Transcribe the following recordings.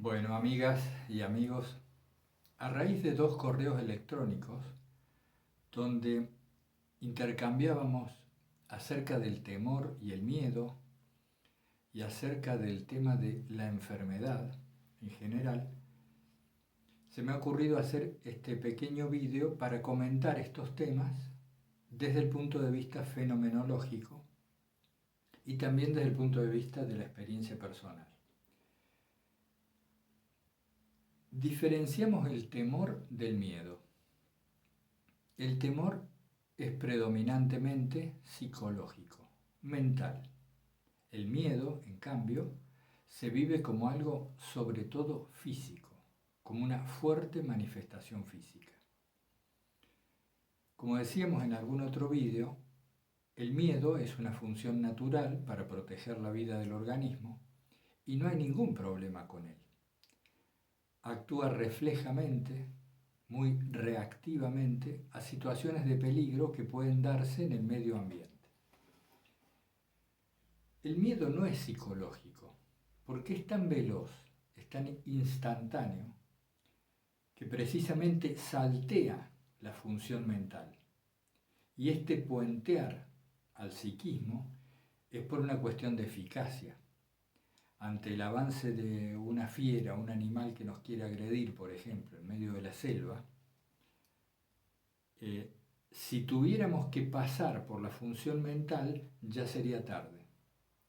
Bueno, amigas y amigos, a raíz de dos correos electrónicos donde intercambiábamos acerca del temor y el miedo y acerca del tema de la enfermedad en general, se me ha ocurrido hacer este pequeño vídeo para comentar estos temas desde el punto de vista fenomenológico y también desde el punto de vista de la experiencia personal. Diferenciamos el temor del miedo. El temor es predominantemente psicológico, mental. El miedo, en cambio, se vive como algo sobre todo físico, como una fuerte manifestación física. Como decíamos en algún otro vídeo, el miedo es una función natural para proteger la vida del organismo y no hay ningún problema con él. Actúa reflejamente, muy reactivamente, a situaciones de peligro que pueden darse en el medio ambiente. El miedo no es psicológico, porque es tan veloz, es tan instantáneo, que precisamente saltea la función mental. Y este puentear al psiquismo es por una cuestión de eficacia. Ante el avance de una fiera, un animal que nos quiere agredir, por ejemplo, en medio de la selva, si tuviéramos que pasar por la función mental, ya sería tarde.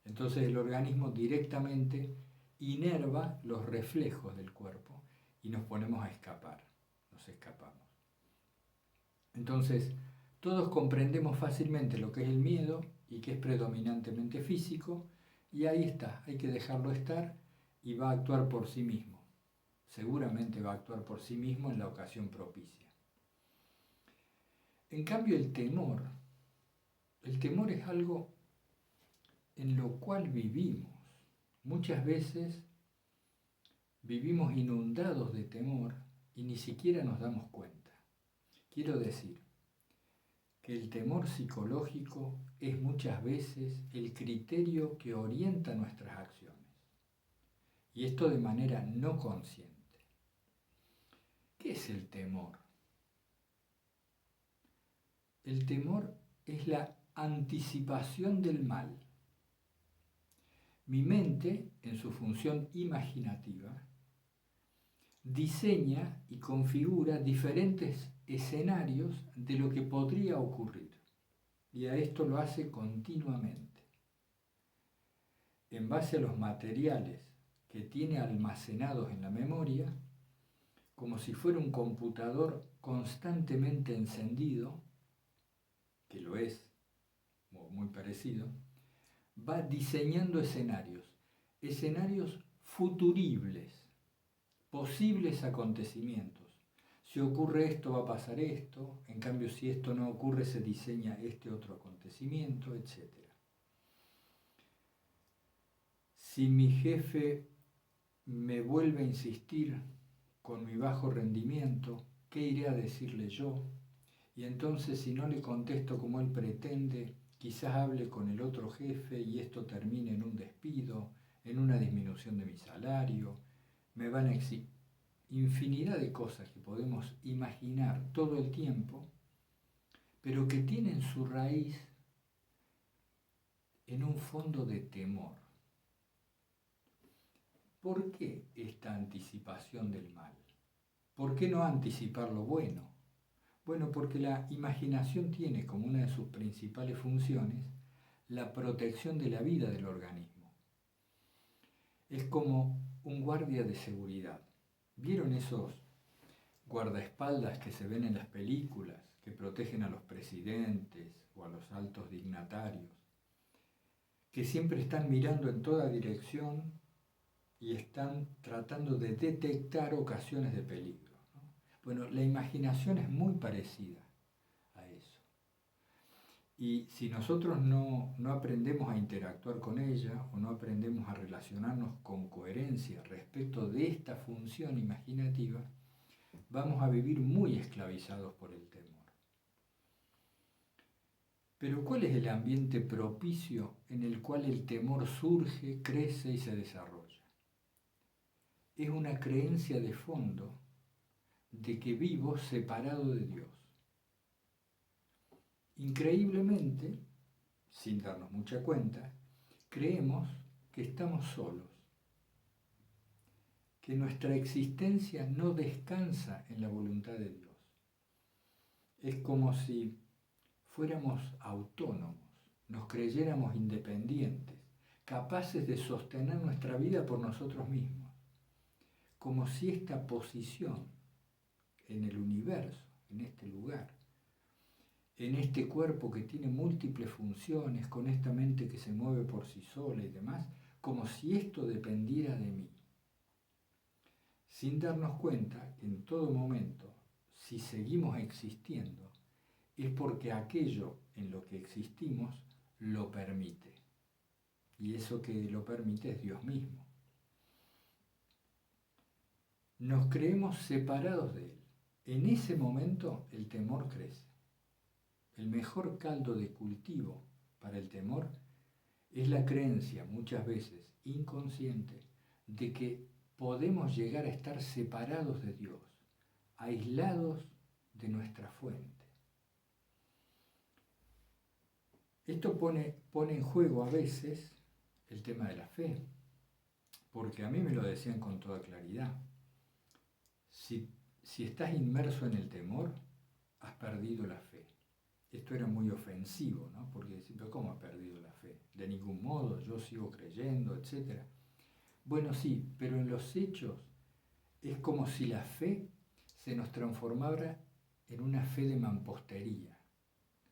Entonces el organismo directamente inerva los reflejos del cuerpo y nos ponemos a escapar, nos escapamos. Entonces, todos comprendemos fácilmente lo que es el miedo y que es predominantemente físico, y ahí está, hay que dejarlo estar y va a actuar por sí mismo. Seguramente va a actuar por sí mismo en la ocasión propicia. En cambio, el temor es algo en lo cual vivimos. Muchas veces vivimos inundados de temor y ni siquiera nos damos cuenta. Quiero decir que el temor psicológico es muchas veces el criterio que orienta nuestras acciones. Y esto de manera no consciente. ¿Qué es el temor? El temor es la anticipación del mal. Mi mente, en su función imaginativa, diseña y configura diferentes escenarios de lo que podría ocurrir. Y a esto lo hace continuamente. En base a los materiales que tiene almacenados en la memoria, como si fuera un computador constantemente encendido, que lo es, muy parecido, va diseñando escenarios futuribles, posibles acontecimientos. Si ocurre esto, va a pasar esto, en cambio si esto no ocurre, se diseña este otro acontecimiento, etc. Si mi jefe me vuelve a insistir con mi bajo rendimiento, ¿qué iré a decirle yo? Y entonces si no le contesto como él pretende, quizás hable con el otro jefe y esto termine en un despido, en una disminución de mi salario, me van a exigir infinidad de cosas que podemos imaginar todo el tiempo, pero que tienen su raíz en un fondo de temor. ¿Por qué esta anticipación del mal? ¿Por qué no anticipar lo bueno? Bueno, porque la imaginación tiene como una de sus principales funciones la protección de la vida del organismo. Es como un guardia de seguridad. ¿Vieron esos guardaespaldas que se ven en las películas que protegen a los presidentes o a los altos dignatarios? Que siempre están mirando en toda dirección y están tratando de detectar ocasiones de peligro, ¿no? Bueno, la imaginación es muy parecida a eso. Y si nosotros no aprendemos a interactuar con ella o no aprendemos a relacionarnos con coherencia respecto de esta función imaginativa, vamos a vivir muy esclavizados por el temor. Pero ¿cuál es el ambiente propicio en el cual el temor surge, crece y se desarrolla? es una creencia de fondo de que vivo separado de Dios. Increíblemente, sin darnos mucha cuenta, creemos que estamos solos, que nuestra existencia no descansa en la voluntad de Dios. Es como si fuéramos autónomos, nos creyéramos independientes, capaces de sostener nuestra vida por nosotros mismos, como si esta posición en el universo, en este lugar, en este cuerpo que tiene múltiples funciones, con esta mente que se mueve por sí sola y demás, como si esto dependiera de mí. Sin darnos cuenta que en todo momento, si seguimos existiendo, es porque aquello en lo que existimos lo permite. Y eso que lo permite es Dios mismo. Nos creemos separados de Él. En ese momento el temor crece. El mejor caldo de cultivo para el temor es la creencia, muchas veces inconsciente, de que podemos llegar a estar separados de Dios, aislados de nuestra fuente. Esto pone en juego a veces el tema de la fe, porque a mí me lo decían con toda claridad. Si estás inmerso en el temor, has perdido la fe. Esto era muy ofensivo, ¿no? Porque decir, pero ¿cómo ha perdido la fe? De ningún modo, yo sigo creyendo, etc. Bueno, sí, pero en los hechos es como si la fe se nos transformara en una fe de mampostería,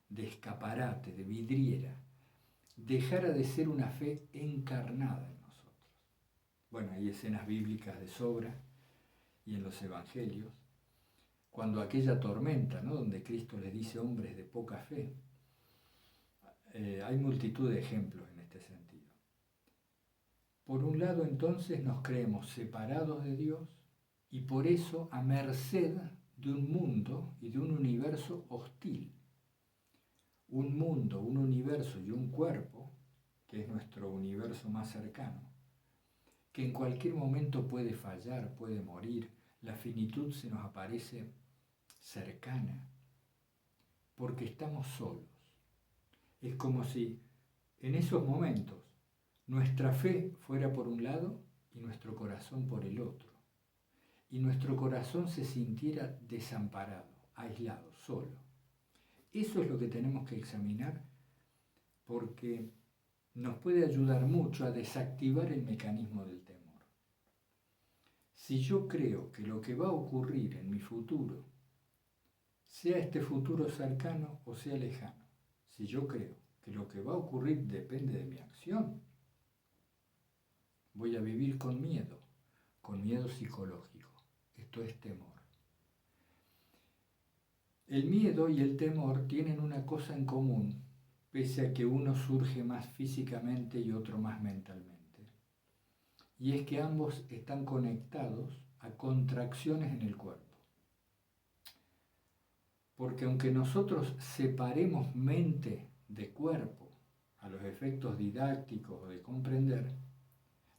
de escaparate, de vidriera, dejara de ser una fe encarnada en nosotros. Bueno, hay escenas bíblicas de sobra y en los evangelios, cuando aquella tormenta, ¿no?, donde Cristo les dice hombres de poca fe, hay multitud de ejemplos en este sentido. Por un lado, entonces, nos creemos separados de Dios y por eso a merced de un mundo y de un universo hostil. Un mundo, un universo y un cuerpo, que es nuestro universo más cercano, que en cualquier momento puede fallar, puede morir, la finitud se nos aparece cercana, porque estamos solos. Es como si en esos momentos nuestra fe fuera por un lado y nuestro corazón por el otro, y nuestro corazón se sintiera desamparado, aislado, solo. Eso es lo que tenemos que examinar, porque nos puede ayudar mucho a desactivar el mecanismo del temor. Si yo creo que lo que va a ocurrir en mi futuro, sea este futuro cercano o sea lejano, si yo creo que lo que va a ocurrir depende de mi acción, voy a vivir con miedo psicológico. Esto es temor. El miedo y el temor tienen una cosa en común, pese a que uno surge más físicamente y otro más mentalmente. Y es que ambos están conectados a contracciones en el cuerpo. Porque aunque nosotros separemos mente de cuerpo a los efectos didácticos o de comprender,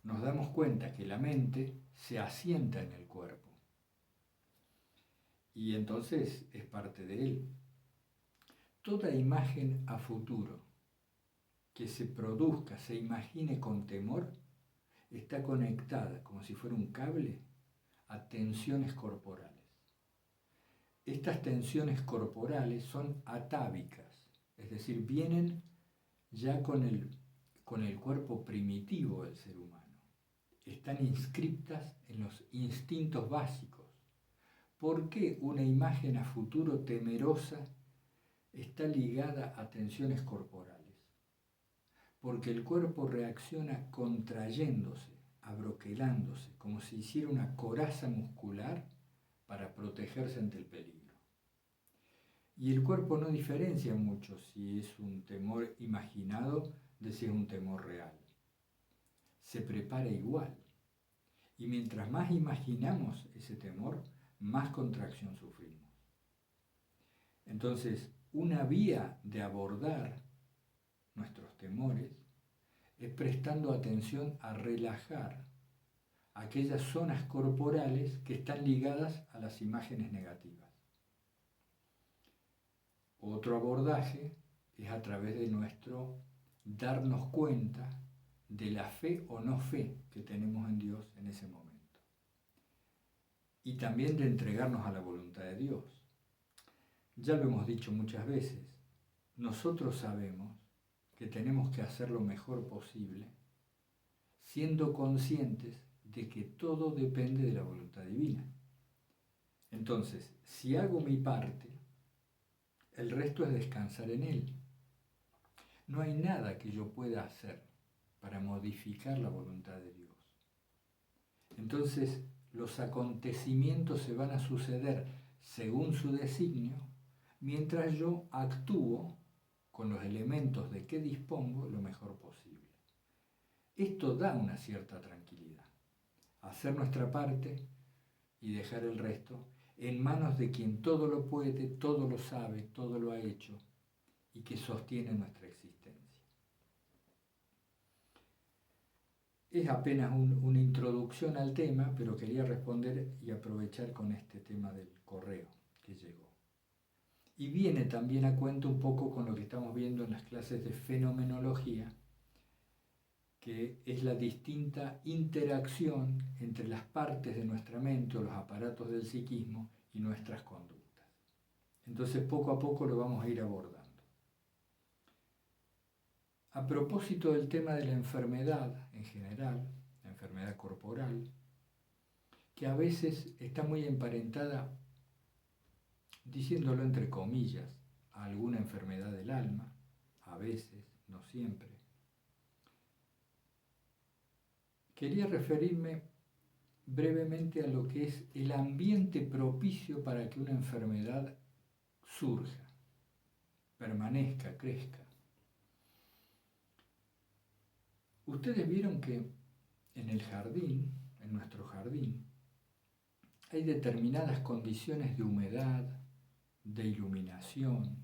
nos damos cuenta que la mente se asienta en el cuerpo. Y entonces es parte de él. Toda imagen a futuro que se produzca, se imagine con temor, está conectada, como si fuera un cable, a tensiones corporales. Estas tensiones corporales son atávicas, es decir, vienen ya con el cuerpo primitivo del ser humano. Están inscriptas en los instintos básicos. ¿Por qué una imagen a futuro temerosa está ligada a tensiones corporales? Porque el cuerpo reacciona contrayéndose, abroquelándose, como si hiciera una coraza muscular para protegerse ante el peligro. Y el cuerpo no diferencia mucho si es un temor imaginado de si es un temor real. Se prepara igual. Y mientras más imaginamos ese temor, más contracción sufrimos. Entonces, una vía de abordar nuestros temores es prestando atención a relajar aquellas zonas corporales que están ligadas a las imágenes negativas. Otro abordaje es a través de nuestro darnos cuenta de la fe o no fe que tenemos en Dios en ese momento. Y también de entregarnos a la voluntad de Dios. Ya lo hemos dicho muchas veces, nosotros sabemos que tenemos que hacer lo mejor posible, siendo conscientes de que todo depende de la voluntad divina. Entonces, si hago mi parte, el resto es descansar en Él. No hay nada que yo pueda hacer para modificar la voluntad de Dios. Entonces, los acontecimientos se van a suceder según su designio, mientras yo actúo con los elementos de que dispongo lo mejor posible. Esto da una cierta tranquilidad. Hacer nuestra parte y dejar el resto en manos de quien todo lo puede, todo lo sabe, todo lo ha hecho y que sostiene nuestra existencia. Es apenas una introducción al tema, pero quería responder y aprovechar con este tema del correo que llegó. Y viene también a cuento un poco con lo que estamos viendo en las clases de fenomenología, que es la distinta interacción entre las partes de nuestra mente o los aparatos del psiquismo y nuestras conductas. Entonces poco a poco lo vamos a ir abordando. A propósito del tema de la enfermedad en general, la enfermedad corporal, que a veces está muy emparentada, diciéndolo entre comillas, a alguna enfermedad del alma, a veces, no siempre. Quería referirme brevemente a lo que es el ambiente propicio para que una enfermedad surja, permanezca, crezca. Ustedes vieron que en el jardín, en nuestro jardín, hay determinadas condiciones de humedad, de iluminación,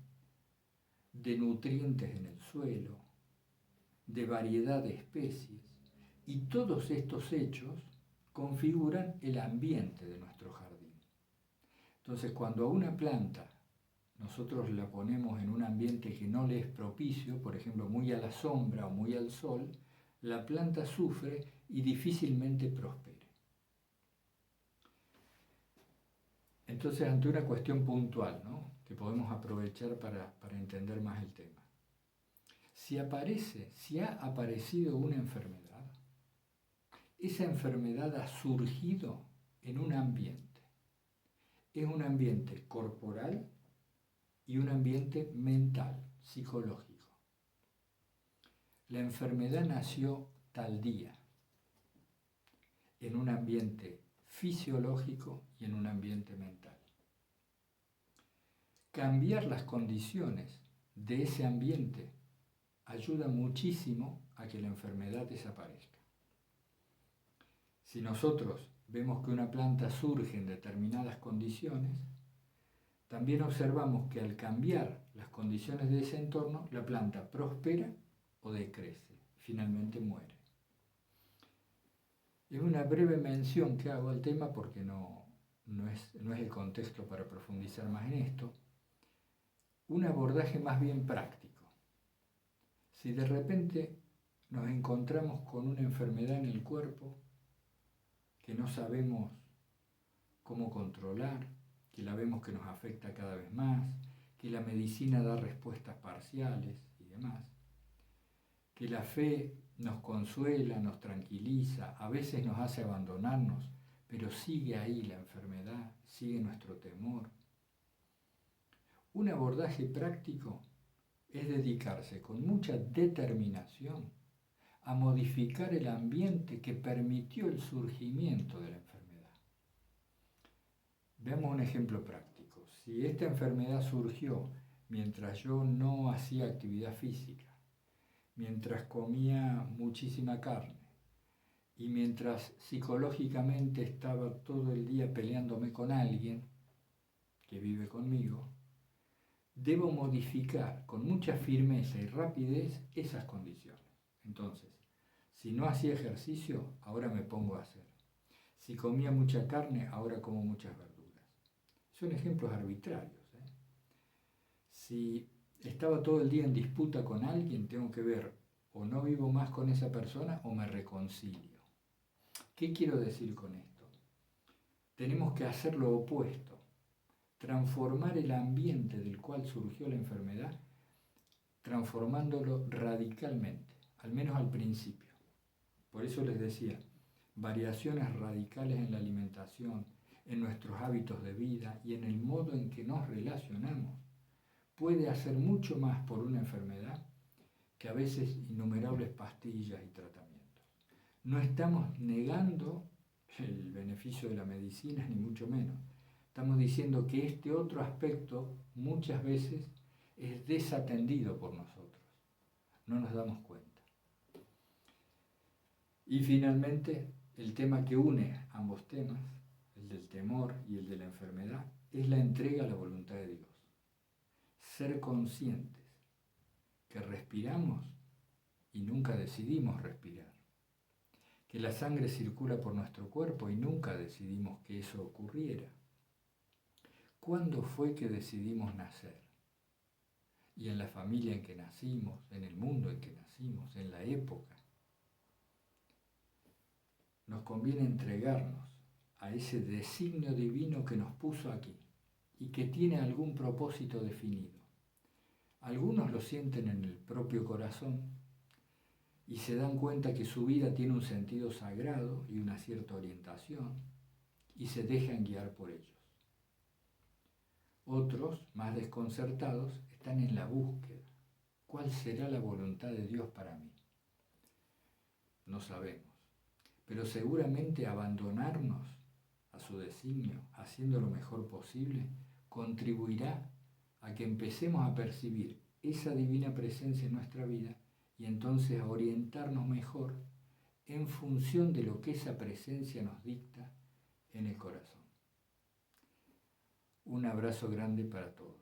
de nutrientes en el suelo, de variedad de especies, y todos estos hechos configuran el ambiente de nuestro jardín. Entonces, cuando a una planta nosotros la ponemos en un ambiente que no le es propicio, por ejemplo, muy a la sombra o muy al sol, la planta sufre y difícilmente prospera. Entonces, ante una cuestión puntual, ¿no?, que podemos aprovechar para entender más el tema. Si ha aparecido una enfermedad, esa enfermedad ha surgido en un ambiente. Es un ambiente corporal y un ambiente mental, psicológico. La enfermedad nació tal día, en un ambiente fisiológico y en un ambiente mental. Cambiar las condiciones de ese ambiente ayuda muchísimo a que la enfermedad desaparezca. Si nosotros vemos que una planta surge en determinadas condiciones, también observamos que al cambiar las condiciones de ese entorno, la planta prospera o decrece, finalmente muere. Es una breve mención que hago al tema porque no es el contexto para profundizar más en esto. Un abordaje más bien práctico. Si de repente nos encontramos con una enfermedad en el cuerpo que no sabemos cómo controlar, que la vemos que nos afecta cada vez más, que la medicina da respuestas parciales y demás, que la fe nos consuela, nos tranquiliza, a veces nos hace abandonarnos, pero sigue ahí la enfermedad, sigue nuestro temor. Un abordaje práctico es dedicarse con mucha determinación a modificar el ambiente que permitió el surgimiento de la enfermedad. Veamos un ejemplo práctico. Si esta enfermedad surgió mientras yo no hacía actividad física, mientras comía muchísima carne y mientras psicológicamente estaba todo el día peleándome con alguien que vive conmigo, debo modificar con mucha firmeza y rapidez esas condiciones. Entonces, si no hacía ejercicio, ahora me pongo a hacer. Si comía mucha carne, ahora como muchas verduras. Son ejemplos arbitrarios. Si estaba todo el día en disputa con alguien, tengo que ver o no vivo más con esa persona o me reconcilio. ¿Qué quiero decir con esto? Tenemos que hacer lo opuesto, transformar el ambiente del cual surgió la enfermedad, transformándolo radicalmente, al menos al principio. Por eso les decía, variaciones radicales en la alimentación, en nuestros hábitos de vida y en el modo en que nos relacionamos, puede hacer mucho más por una enfermedad que a veces innumerables pastillas y tratamientos. No estamos negando el beneficio de la medicina, ni mucho menos. Estamos diciendo que este otro aspecto muchas veces es desatendido por nosotros. No nos damos cuenta. Y finalmente, el tema que une ambos temas, el del temor y el de la enfermedad, es la entrega a la voluntad de Dios. Ser conscientes que respiramos y nunca decidimos respirar, que la sangre circula por nuestro cuerpo y nunca decidimos que eso ocurriera. ¿Cuándo fue que decidimos nacer? Y en la familia en que nacimos, en el mundo en que nacimos, en la época. Nos conviene entregarnos a ese designio divino que nos puso aquí y que tiene algún propósito definido. Algunos lo sienten en el propio corazón y se dan cuenta que su vida tiene un sentido sagrado y una cierta orientación y se dejan guiar por ellos. Otros, más desconcertados, están en la búsqueda. ¿Cuál será la voluntad de Dios para mí? No sabemos, pero seguramente abandonarnos a su designio, haciendo lo mejor posible, contribuirá a que empecemos a percibir esa divina presencia en nuestra vida y entonces a orientarnos mejor en función de lo que esa presencia nos dicta en el corazón. Un abrazo grande para todos.